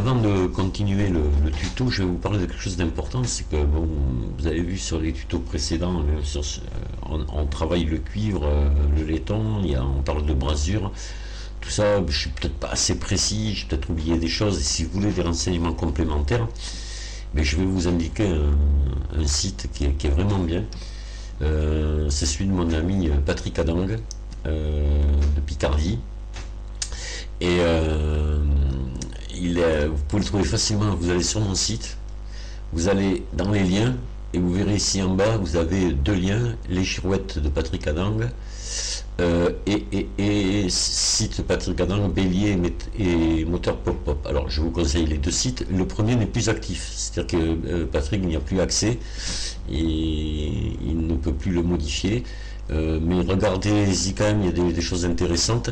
avant de continuer le tuto, je vais vous parler de quelque chose d'important. C'est que bon, vous avez vu sur les tutos précédents, on travaille le cuivre, le laiton, on parle de brasure. Tout ça, je suis peut-être pas assez précis, j'ai peut-être oublié des choses. Et si vous voulez des renseignements complémentaires, mais je vais vous indiquer un site qui est vraiment bien. C'est celui de mon ami Patrick Adang, de Picardie. Et vous pouvez le trouver facilement. Vous allez sur mon site, vous allez dans les liens, et vous verrez ici en bas, vous avez deux liens, les girouettes de Patrick Adang, et site Patrick Adang, Bélier et moteur pop-pop. Alors je vous conseille les deux sites. Le premier n'est plus actif, c'est-à-dire que Patrick n'y a plus accès, et il ne peut plus le modifier. Mais regardez-y quand même, il y a des choses intéressantes.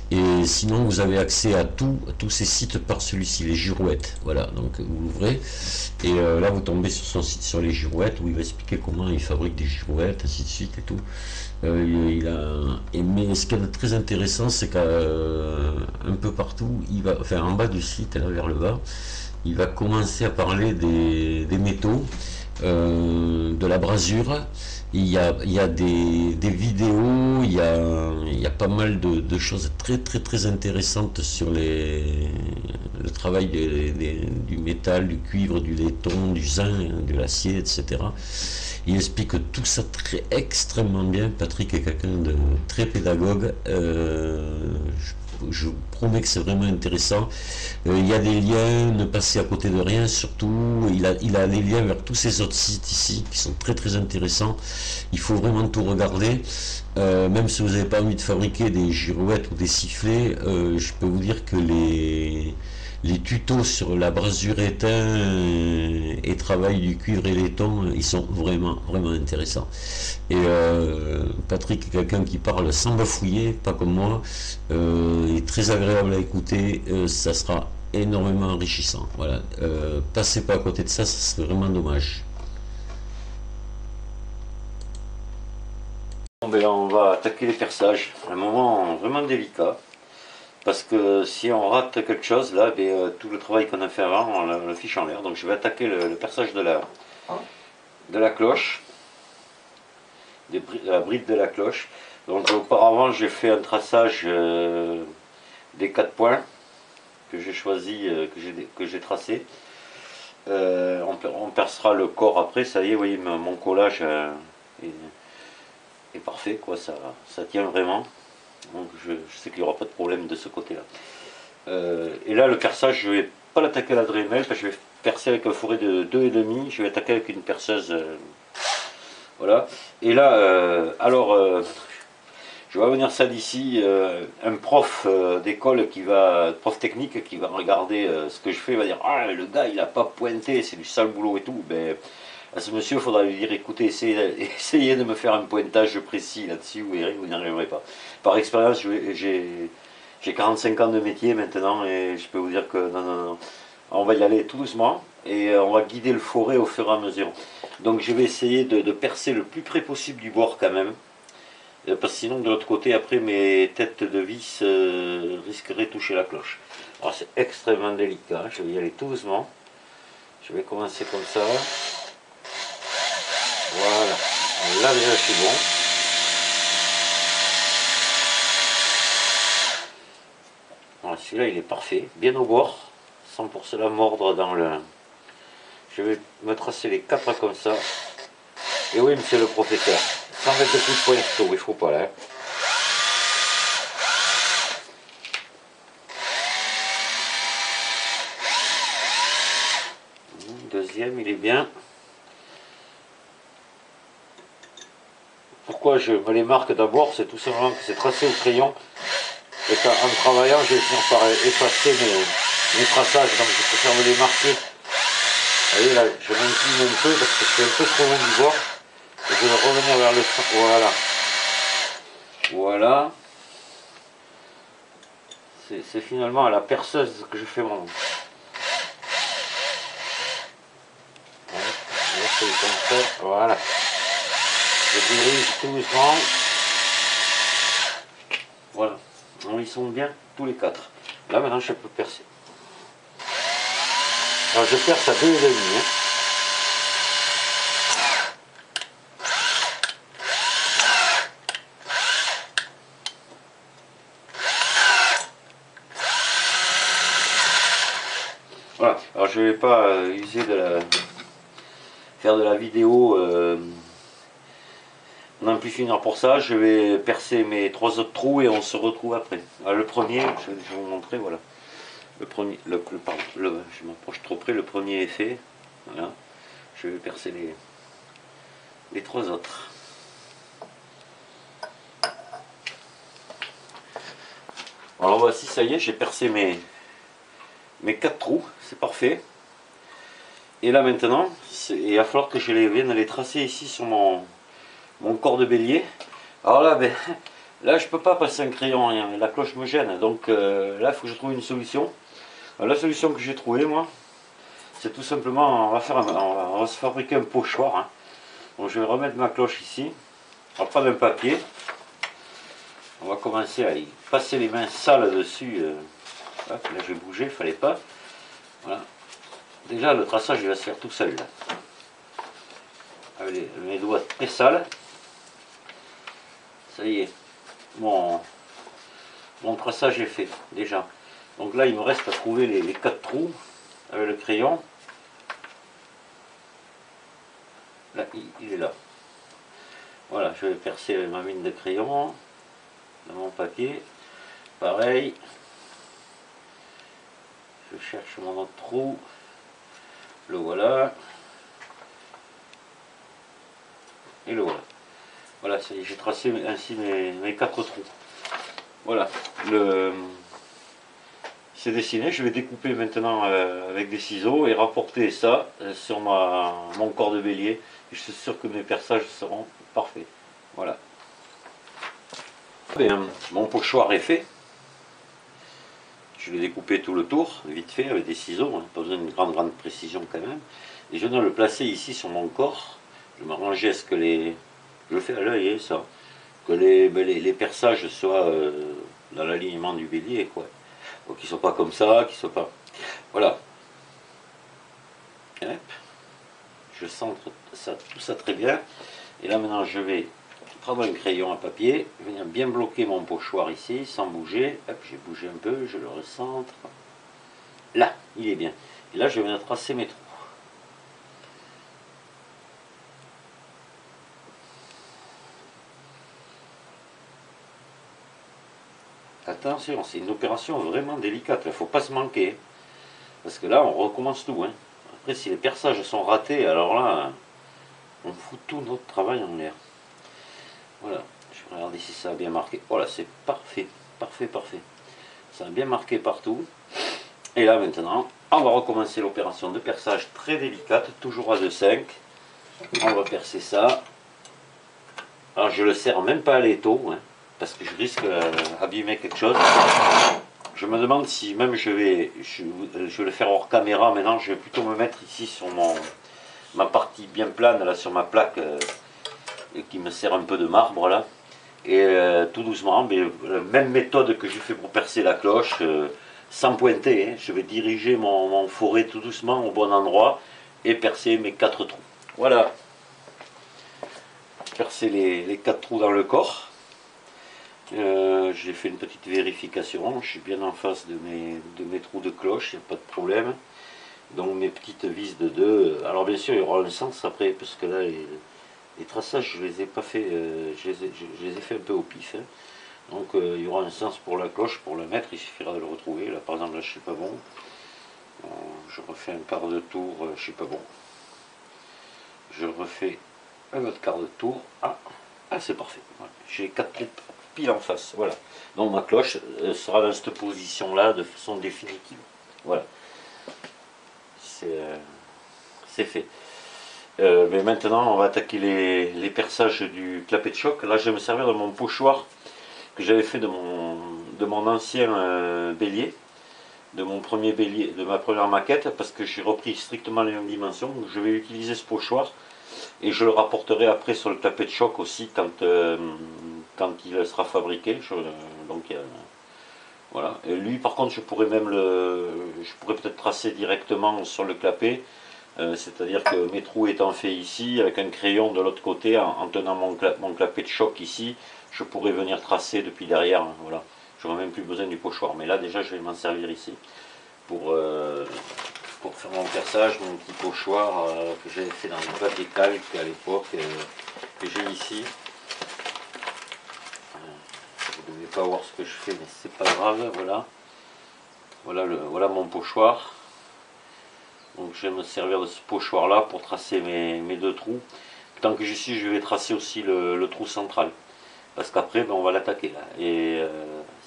Et sinon, vous avez accès à tous ces sites par celui-ci, les girouettes. Voilà, donc vous l'ouvrez. Et là, vous tombez sur son site sur les girouettes, où il va expliquer comment il fabrique des girouettes, ainsi de suite et tout. Mais ce qui est très intéressant, c'est qu'un peu partout, enfin en bas du site, là vers le bas, il va commencer à parler des métaux, de la brasure. Il y a des vidéos, il y a pas mal de choses très intéressantes sur le travail du métal, du cuivre, du laiton, du zinc, de l'acier, etc. Il explique tout ça extrêmement bien. Patrick est quelqu'un de très pédagogue. Je vous promets que c'est vraiment intéressant. Il y a des liens, ne passez à côté de rien, surtout. Il a les liens vers tous ces autres sites ici qui sont très intéressants. Il faut vraiment tout regarder. Même si vous n'avez pas envie de fabriquer des girouettes ou des sifflets, je peux vous dire que les tutos sur la brasure éteint et travail du cuivre et laiton, ils sont vraiment intéressants. Et Patrick est quelqu'un qui parle sans bafouiller, pas comme moi, est très agréable à écouter, ça sera énormément enrichissant. Voilà, passez pas à côté de ça, ça serait vraiment dommage. Bon, ben là, on va attaquer les perçages, un moment vraiment délicat. Parce que si on rate quelque chose, là, tout le travail qu'on a fait avant, on le fiche en l'air. Donc je vais attaquer le perçage de la cloche, de la bride de la cloche. Donc auparavant, j'ai fait un traçage des 4 points que j'ai choisi, que j'ai tracé. On percera le corps après. Ça y est, vous voyez, mon collage est parfait, quoi. Ça tient vraiment. Donc je sais qu'il n'y aura pas de problème de ce côté-là. Et là, le perçage, je ne vais pas l'attaquer à la Dremel, parce que je vais percer avec un fourré de 2,5. Je vais attaquer avec une perceuse. Voilà. Et là, je vais venir ça d'ici. Un prof d'école, prof technique, qui va regarder ce que je fais, va dire: ah, le gars, il n'a pas pointé, c'est du sale boulot et tout. Ben, à ce monsieur, il faudra lui dire: écoutez, essayez de me faire un pointage précis là-dessus, vous verrez, vous n'y arriverez pas. Par expérience, j'ai 45 ans de métier maintenant, et je peux vous dire que non. On va y aller tout doucement, et on va guider le forêt au fur et à mesure. Donc je vais essayer de percer le plus près possible du bord quand même, parce que sinon de l'autre côté, après, mes têtes de vis risqueraient de toucher la cloche. Alors c'est extrêmement délicat, je vais y aller tout doucement. Je vais commencer comme ça. Voilà, là déjà c'est bon. Voilà, celui-là il est parfait, bien au bord, sans pour cela mordre dans le... Je vais me tracer les 4 comme ça. Et oui, monsieur le professeur, sans mettre de coup de pointeau, il faut pas là. Deuxième, il est bien. Pourquoi je me les marque d'abord? C'est tout simplement que c'est tracé au crayon, et qu'en travaillant, je vais finir par effacer mes traçages, donc je préfère me les marquer. Vous voyez là, je m'incline un peu parce que je suis un peu trop loin du bord, et je vais revenir vers le centre. Voilà. C'est finalement à la perceuse que je fais mon... Voilà. Je dirige tout doucement. Voilà. Alors, ils sont bien tous les 4. Là maintenant je peux percer. Alors je perce à 2,5. Hein. Voilà, alors je vais pas user faire de la vidéo non plus finir pour ça. Je vais percer mes 3 autres trous et on se retrouve après. Alors, le premier, je vais vous montrer, voilà. Le premier, pardon, je m'approche trop près, le premier est fait. Voilà. Je vais percer les 3 autres. Alors voici, ça y est, j'ai percé mes 4 trous, c'est parfait. Et là maintenant, il va falloir que je vienne les tracer ici sur mon corps de bélier. Alors là, là je peux pas passer un crayon, rien. La cloche me gêne, donc là il faut que je trouve une solution. Alors, la solution que j'ai trouvée moi, c'est tout simplement, on va se fabriquer un pochoir. Hein. Donc je vais remettre ma cloche ici, on va prendre un papier, on va commencer à y passer les mains sales dessus. Hop, là j'ai bougé, il fallait pas. Voilà. Déjà le traçage il va se faire tout seul là. Avec mes doigts très sales. Ça y est, mon traçage est fait déjà. Donc là il me reste à trouver les 4 trous avec le crayon. Là il est là. Voilà, je vais percer ma mine de crayon dans mon papier. Pareil. Je cherche mon autre trou. Le voilà. Et le voilà. Voilà, j'ai tracé ainsi mes 4 trous. Voilà, c'est dessiné. Je vais découper maintenant avec des ciseaux et rapporter ça sur mon corps de bélier. Et je suis sûr que mes perçages seront parfaits. Voilà. Bien, mon pochoir est fait. Je l'ai découpé tout le tour, vite fait, avec des ciseaux. Hein, pas besoin d'une grande précision quand même. Et je viens le placer ici sur mon corps. Je m'arrangeais à ce que je le fais à l'œil, ça. Que les perçages soient dans l'alignement du bélier, quoi. Donc qu'ils ne soient pas comme ça, qu'ils soient pas... Voilà. Hop. Je centre tout ça très bien. Et là maintenant je vais prendre un crayon à papier, venir bien bloquer mon pochoir ici, sans bouger. Hop, j'ai bougé un peu, je le recentre. Là, il est bien. Et là je vais venir tracer mes trous. Attention, c'est une opération vraiment délicate, il ne faut pas se manquer. Parce que là, on recommence tout. Hein. Après, si les perçages sont ratés, alors là, on fout tout notre travail en l'air. Voilà, je vais regarder si ça a bien marqué. Voilà, c'est parfait, parfait, parfait. Ça a bien marqué partout. Et là, maintenant, on va recommencer l'opération de perçage très délicate, toujours à 2,5. On va percer ça. Alors, je le serre même pas à l'étau, hein, parce que je risque d'abîmer quelque chose. Je me demande si même je vais le faire hors caméra maintenant. Je vais plutôt me mettre ici sur ma partie bien plane, là, sur ma plaque qui me sert un peu de marbre là. Et tout doucement, mais la même méthode que j'ai fait pour percer la cloche, sans pointer. Hein, je vais diriger mon forêt tout doucement au bon endroit et percer mes 4 trous. Voilà. Percer les 4 trous dans le corps. J'ai fait une petite vérification, je suis bien en face de mes trous de cloche, il n'y a pas de problème. Donc mes petites vis de 2, alors bien sûr il y aura un sens après, parce que là les traçages je les ai pas fait, je les ai fait un peu au pif. Hein. Donc il y aura un sens pour la cloche, pour le mettre, il suffira de le retrouver. Là par exemple là je suis pas bon, je refais un quart de tour, je suis pas bon. Je refais un autre quart de tour, ah c'est parfait, voilà. J'ai 4 trous pile en face, voilà. Donc ma cloche sera dans cette position là de façon définitive. Voilà. C'est fait. Mais maintenant on va attaquer les perçages du clapet de choc. Là je vais me servir de mon pochoir que j'avais fait de mon ancien bélier, de mon premier bélier, de ma première maquette, parce que j'ai repris strictement les mêmes dimensions. Donc je vais utiliser ce pochoir et je le rapporterai après sur le clapet de choc aussi quand il sera fabriqué. Donc Voilà. Et lui par contre je pourrais même je pourrais peut-être tracer directement sur le clapet. C'est-à-dire que mes trous étant faits ici, avec un crayon de l'autre côté, en tenant mon clapet de choc ici, je pourrais venir tracer depuis derrière. Hein, voilà. J'aurais même plus besoin du pochoir. Mais là déjà je vais m'en servir ici pour faire mon perçage, mon petit pochoir que j'avais fait dans le papier calque à l'époque, que j'ai ici. Vous ne devez pas voir ce que je fais, mais c'est pas grave. Voilà. Voilà mon pochoir. Donc je vais me servir de ce pochoir là pour tracer mes deux trous. Tant que j'y suis, je vais tracer aussi le trou central. Parce qu'après, ben, on va l'attaquer là. Et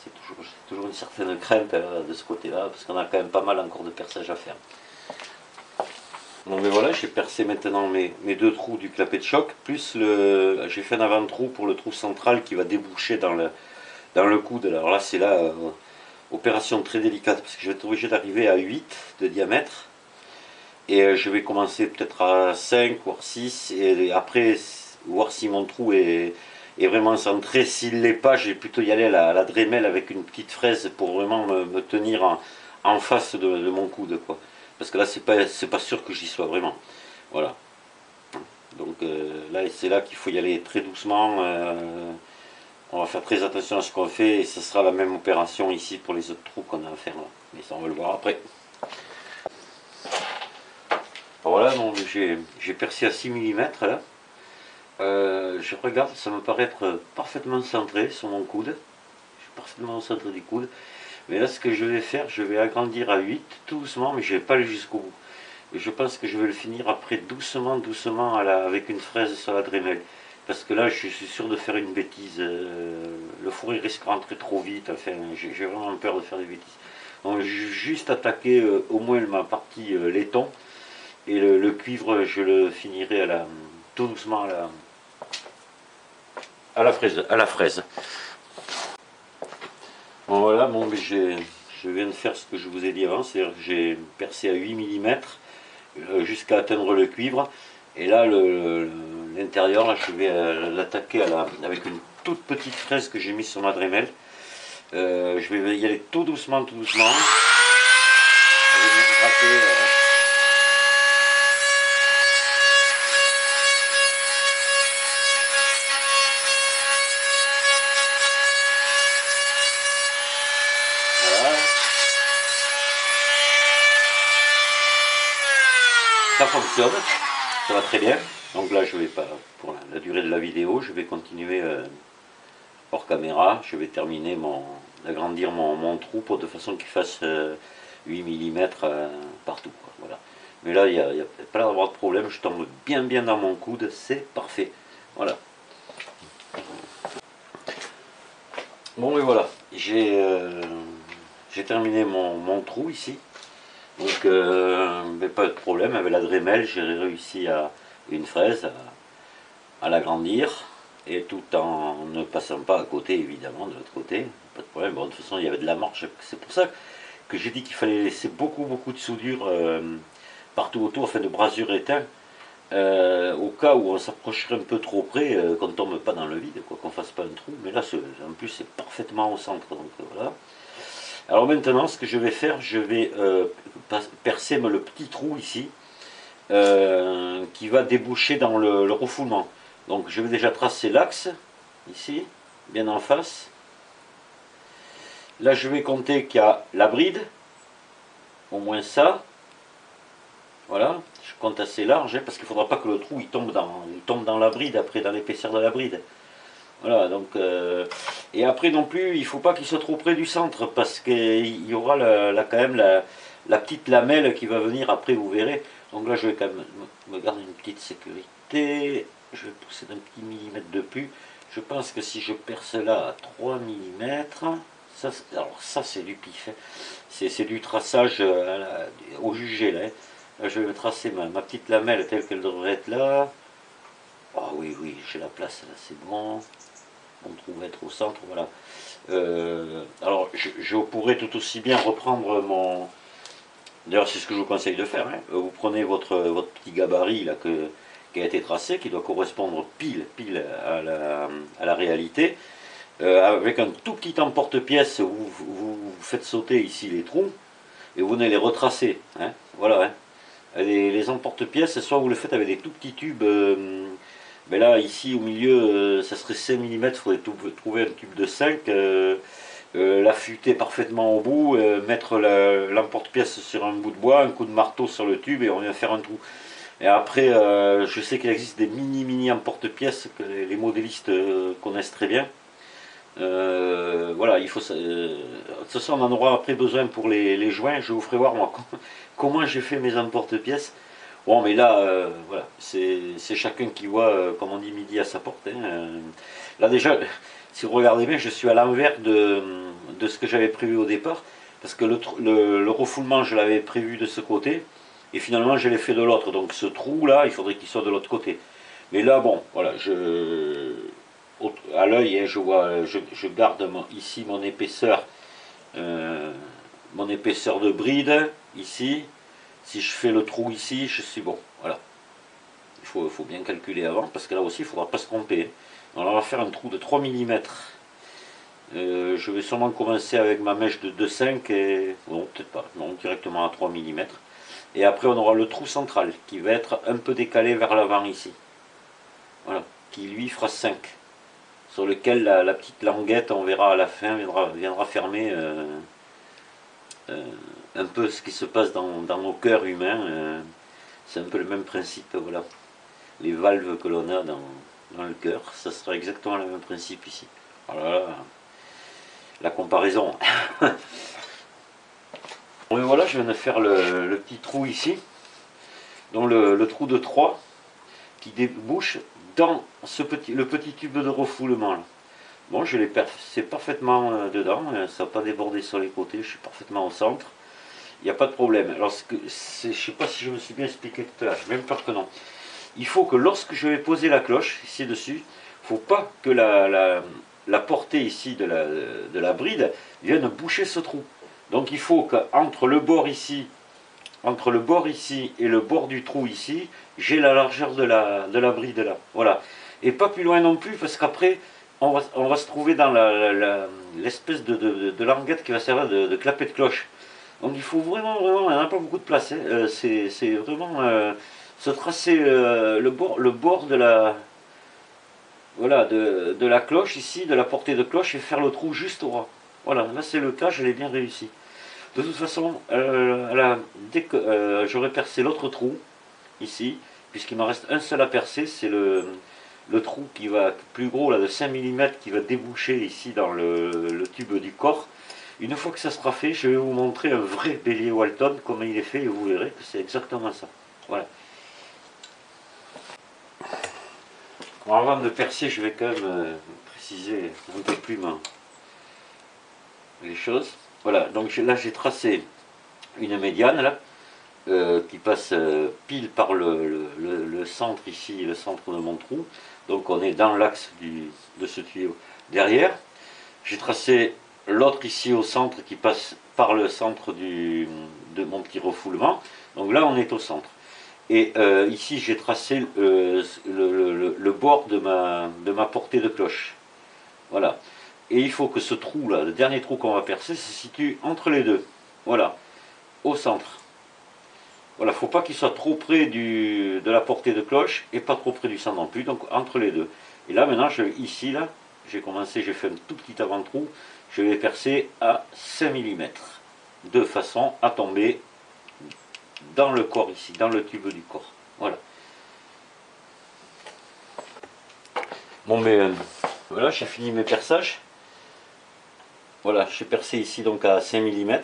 c'est toujours une certaine crainte de ce côté-là, parce qu'on a quand même pas mal encore de perçage à faire. Donc ben voilà, j'ai percé maintenant mes deux trous du clapet de choc, plus j'ai fait un avant-trou pour le trou central qui va déboucher dans le coude. Alors là, c'est là, opération très délicate, parce que je vais être obligé d'arriver à 8 de diamètre. Et je vais commencer peut-être à 5 voire 6 et après voir si mon trou est vraiment centré. S'il ne l'est pas, je vais plutôt y aller à la Dremel avec une petite fraise pour vraiment me tenir en face de mon coude, quoi. Parce que là c'est pas sûr que j'y sois vraiment. Voilà. Donc là c'est là qu'il faut y aller très doucement. On va faire très attention à ce qu'on fait et ce sera la même opération ici pour les autres trous qu'on a à faire là. Mais ça on va le voir après. Voilà, donc j'ai percé à 6 mm là. Je regarde, ça me paraît être parfaitement centré sur mon coude. Je suis parfaitement au centre du coude. Mais là, ce que je vais faire, je vais agrandir à 8, tout doucement, mais je ne vais pas aller jusqu'au bout. Et je pense que je vais le finir après doucement, avec une fraise sur la Dremel. Parce que là, je suis sûr de faire une bêtise. Le fourré risque de rentrer trop vite. Enfin, j'ai vraiment peur de faire des bêtises. Donc, juste attaquer au moins ma partie laiton. Et le cuivre, je le finirai tout doucement à la fraise. Bon, voilà, bon, je viens de faire ce que je vous ai dit avant, c'est-à-dire que j'ai percé à 8 mm jusqu'à atteindre le cuivre. Et là, l'intérieur, là, je vais l'attaquer avec une toute petite fraise que j'ai mise sur ma Dremel. Je vais y aller tout doucement. Je vais gratter, ça fonctionne, ça va très bien. Donc là, je vais pas, pour la durée de la vidéo, je vais continuer hors caméra. Je vais terminer d'agrandir mon trou de façon qu'il fasse 8 mm partout, quoi. Voilà. Mais là, il n'y a pas l'air d'avoir de problème. Je tombe bien dans mon coude, c'est parfait. Voilà. Bon, et voilà. J'ai terminé mon trou ici. Donc, pas de problème, avec la Dremel, j'ai réussi à une fraise à l'agrandir, et tout en ne passant pas à côté, évidemment, de l'autre côté, pas de problème. Bon, de toute façon, il y avait de la marche, c'est pour ça que j'ai dit qu'il fallait laisser beaucoup de soudure partout autour, enfin de brasure éteinte, au cas où on s'approcherait un peu trop près, qu'on ne tombe pas dans le vide, quoi, qu'on ne fasse pas un trou. Mais là, en plus, c'est parfaitement au centre, donc voilà. Alors maintenant, ce que je vais faire, je vais percer le petit trou ici, qui va déboucher dans le refoulement. Donc je vais déjà tracer l'axe, ici, bien en face. Là, je vais compter qu'il y a la bride, au moins ça. Voilà, je compte assez large, hein, parce qu'il ne faudra pas que le trou il tombe dans la bride, après, dans l'épaisseur de la bride. Voilà, donc, et après non plus, il ne faut pas qu'il soit trop près du centre, parce qu'il y aura quand même la petite lamelle qui va venir après, vous verrez. Donc là, je vais quand même me garder une petite sécurité. Je vais pousser d'un petit millimètre de plus. Je pense que si je perce là à 3 mm, alors ça c'est du pif, hein. C'est du traçage au jugé là, hein. Là, je vais tracer ma petite lamelle telle qu'elle devrait être là. Ah oui, j'ai la place là, c'est bon. On trouve être au centre, voilà. Alors, je pourrais tout aussi bien reprendre mon... D'ailleurs, c'est ce que je vous conseille de faire, hein. Vous prenez votre petit gabarit là, qui a été tracé, qui doit correspondre pile à la réalité. avec un tout petit emporte-pièce, vous faites sauter ici les trous et vous venez les retracer. Hein, voilà. Hein. Les emporte-pièces, soit vous le faites avec des tout petits tubes. Mais là, ici au milieu, ça serait 5 mm, il faudrait trouver un tube de 5, l'affûter parfaitement au bout, mettre l'emporte-pièce sur un bout de bois, un coup de marteau sur le tube et on vient faire un trou. Et après, je sais qu'il existe des mini emporte-pièces que les modélistes connaissent très bien. Voilà, il faut. Ce soir, on en aura après besoin pour les joints. Je vous ferai voir moi comment j'ai fait mes emporte-pièces. Bon, mais là, voilà, c'est chacun qui voit, comme on dit, midi à sa porte. Hein. Là déjà, si vous regardez bien, je suis à l'envers de ce que j'avais prévu au départ, parce que le refoulement, je l'avais prévu de ce côté, et finalement, je l'ai fait de l'autre. Donc ce trou-là, il faudrait qu'il soit de l'autre côté. Mais là, bon, voilà, à l'œil, hein, je vois, je garde ici mon épaisseur de bride, ici. Si je fais le trou ici, je suis bon. Voilà. Il faut bien calculer avant, parce que là aussi, il ne faudra pas se tromper. Alors, on va faire un trou de 3 mm. Je vais sûrement commencer avec ma mèche de 2,5 et... Bon, peut-être pas. Non, directement à 3 mm. Et après, on aura le trou central, qui va être un peu décalé vers l'avant ici. Voilà. Qui, lui, fera 5. Sur lequel la petite languette, on verra à la fin, viendra fermer... un peu ce qui se passe dans nos cœurs humains, c'est un peu le même principe, voilà. Les valves que l'on a dans le cœur, ça sera exactement le même principe ici. Voilà, la comparaison. Et voilà, je viens de faire le petit trou ici, donc le trou de 3 qui débouche dans le petit tube de refoulement. Là. Bon, je l'ai percé parfaitement dedans, ça n'a pas débordé sur les côtés, je suis parfaitement au centre. Il n'y a pas de problème. Alors, je ne sais pas si je me suis bien expliqué tout à l'heure, j'ai même peur que non. Il faut que lorsque je vais poser la cloche, ici dessus, il ne faut pas que la portée ici de la bride vienne boucher ce trou. Donc il faut qu'entre le bord ici, et le bord du trou ici, j'ai la largeur de la bride là. Voilà. Et pas plus loin non plus, parce qu'après, on va se trouver dans l'espèce de languette qui va servir de clapet de cloche. Donc il faut vraiment, il n'y en a pas beaucoup de place. Hein. C'est vraiment se tracer le bord de la cloche ici, de la portée de cloche, et faire le trou juste au ras. Voilà, là c'est le cas, je l'ai bien réussi. De toute façon, dès que j'aurai percé l'autre trou, ici, puisqu'il m'en reste un seul à percer, c'est le trou qui va plus gros, là, de 5 mm, qui va déboucher ici dans le tube du corps. Une fois que ça sera fait, je vais vous montrer un vrai bélier Walton, comment il est fait, et vous verrez que c'est exactement ça. Voilà. Bon, avant de percer, je vais quand même préciser un peu plus les choses. Voilà, donc là j'ai tracé une médiane, là, qui passe pile par le centre ici, le centre de mon trou. Donc on est dans l'axe de ce tuyau. Derrière, j'ai tracé l'autre ici au centre qui passe par le centre de mon petit refoulement. Donc là, on est au centre. Et ici, j'ai tracé le bord de ma portée de cloche. Voilà. Et il faut que ce trou-là, le dernier trou qu'on va percer, se situe entre les deux. Voilà. Au centre. Voilà, il ne faut pas qu'il soit trop près de la portée de cloche et pas trop près du centre non plus. Donc entre les deux. Et là, maintenant, ici, là, j'ai fait un tout petit avant-trou. Je vais percer à 5 mm, de façon à tomber dans le corps ici, dans le tube du corps. Voilà. Bon, mais voilà, j'ai fini mes perçages. Voilà, j'ai percé ici donc à 5 mm.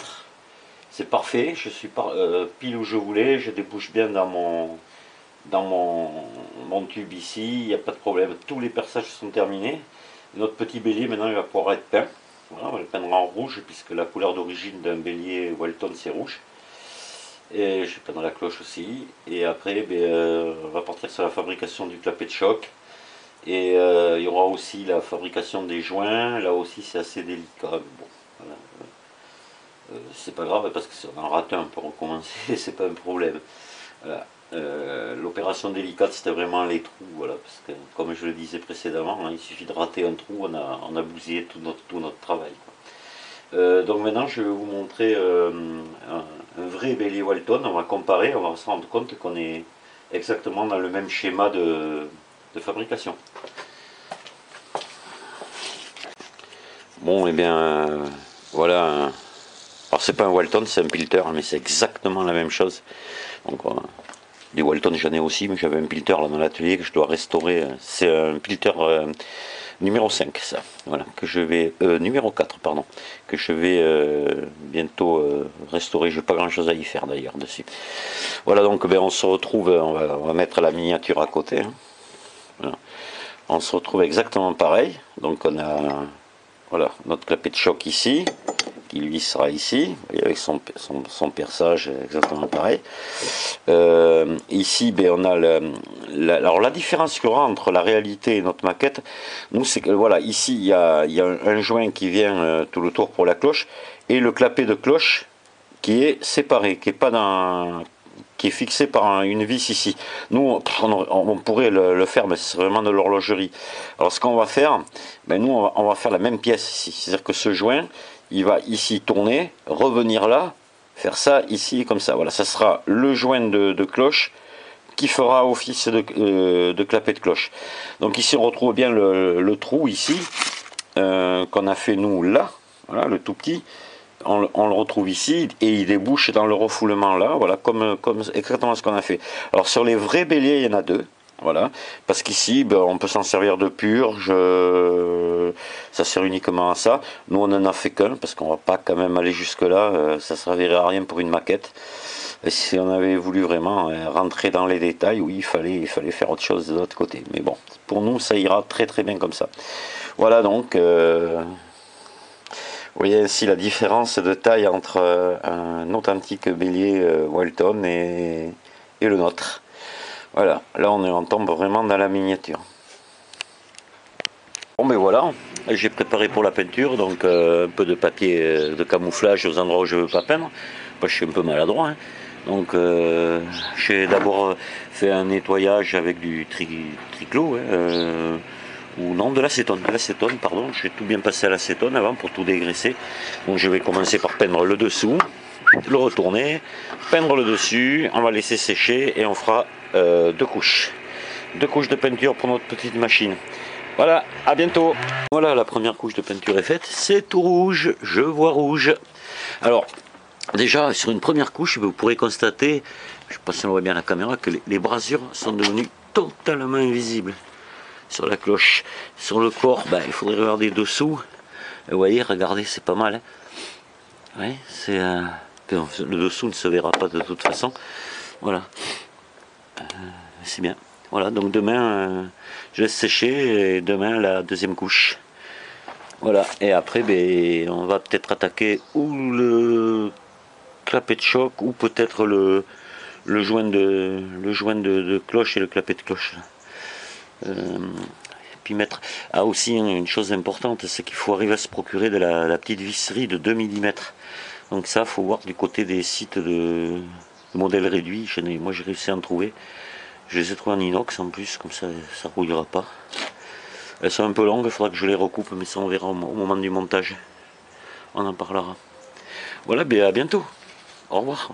C'est parfait, je suis pile où je voulais, je débouche bien dans mon tube ici, il n'y a pas de problème. Tous les perçages sont terminés. Notre petit bélier maintenant il va pouvoir être peint. Voilà, on va le peindre en rouge puisque la couleur d'origine d'un bélier Walton c'est rouge. Et je vais peindre la cloche aussi. Et après on va partir sur la fabrication du clapet de choc. Et il y aura aussi la fabrication des joints. Là aussi c'est assez délicat. Bon, voilà. C'est pas grave parce que si on en rate un pour recommencer, c'est pas un problème. Voilà. L'opération délicate, c'était vraiment les trous, voilà, parce que comme je le disais précédemment, hein, il suffit de rater un trou, on a bousillé tout notre travail, quoi. Donc maintenant, je vais vous montrer un vrai bélier Walton. On va comparer, on va se rendre compte qu'on est exactement dans le même schéma de fabrication. Bon, et bien, voilà. Alors, c'est pas un Walton, c'est un Pilter, mais c'est exactement la même chose. Donc, des Walton, j'en ai aussi, mais j'avais un Pilter là dans l'atelier que je dois restaurer. C'est un Pilter numéro 5, ça. Voilà, que je vais. Numéro 4, pardon. Que je vais bientôt restaurer. Je n'ai pas grand chose à y faire d'ailleurs dessus. Voilà, donc ben, on se retrouve. On va mettre la miniature à côté. Hein. Voilà. On se retrouve exactement pareil. Donc, on a. Voilà, notre clapet de choc ici, qui lui sera ici, avec son perçage exactement pareil. Ici, ben, on a alors la différence qu'il y aura entre la réalité et notre maquette, nous c'est que voilà, ici il y a un joint qui vient tout le tour pour la cloche, et le clapet de cloche qui est séparé, qui est pas dans, qui est fixé par une vis ici. Nous, on pourrait le faire, mais c'est vraiment de l'horlogerie. Alors ce qu'on va faire, ben nous on va faire la même pièce ici. C'est-à-dire que ce joint, il va ici tourner, revenir là, faire ça ici comme ça. Voilà, ça sera le joint de cloche qui fera office de clapet de cloche. Donc ici on retrouve bien le trou ici, qu'on a fait nous là, voilà, le tout petit. On le retrouve ici et il débouche dans le refoulement là, voilà, comme exactement ce qu'on a fait. Alors sur les vrais béliers, il y en a deux, voilà, parce qu'ici ben, on peut s'en servir de purge, ça sert uniquement à ça. Nous on en a fait qu'un parce qu'on va pas quand même aller jusque là, ça servirait à rien pour une maquette. Et si on avait voulu vraiment rentrer dans les détails, oui, il fallait faire autre chose de l'autre côté. Mais bon, pour nous ça ira très très bien comme ça. Voilà donc. Vous voyez ainsi la différence de taille entre un authentique bélier Walton et le nôtre. Voilà, là on tombe vraiment dans la miniature. Bon ben voilà, j'ai préparé pour la peinture, donc un peu de papier de camouflage aux endroits où je ne veux pas peindre. Moi je suis un peu maladroit, hein. Donc j'ai d'abord fait un nettoyage avec du triclo, hein, ou non, de l'acétone, pardon, j'ai tout bien passé à l'acétone avant pour tout dégraisser. Donc je vais commencer par peindre le dessous, le retourner, peindre le dessus, on va laisser sécher et on fera deux couches de peinture pour notre petite machine. Voilà, à bientôt. Voilà, la première couche de peinture est faite, c'est tout rouge, je vois rouge. Alors, déjà, sur une première couche, vous pourrez constater, je ne sais pas si on voit bien la caméra, que les brasures sont devenues totalement invisibles. Sur la cloche, sur le corps, ben, il faudrait regarder dessous. Et vous voyez, regardez, c'est pas mal. Hein. Ouais, c'est le dessous ne se verra pas de toute façon. Voilà, c'est bien. Voilà, donc demain, je laisse sécher et demain la deuxième couche. Voilà, et après, ben, on va peut-être attaquer ou le clapet de choc ou peut-être le joint de cloche et le clapet de cloche. Puis mettre aussi une chose importante, c'est qu'il faut arriver à se procurer de la petite visserie de 2 mm. Donc ça, faut voir du côté des sites de modèles réduits. Moi j'ai réussi à en trouver. Je les ai trouvés en inox en plus, comme ça ça rouillera pas. Elles sont un peu longues, il faudra que je les recoupe, mais ça on verra au moment du montage. On en parlera. Voilà, ben à bientôt. Au revoir.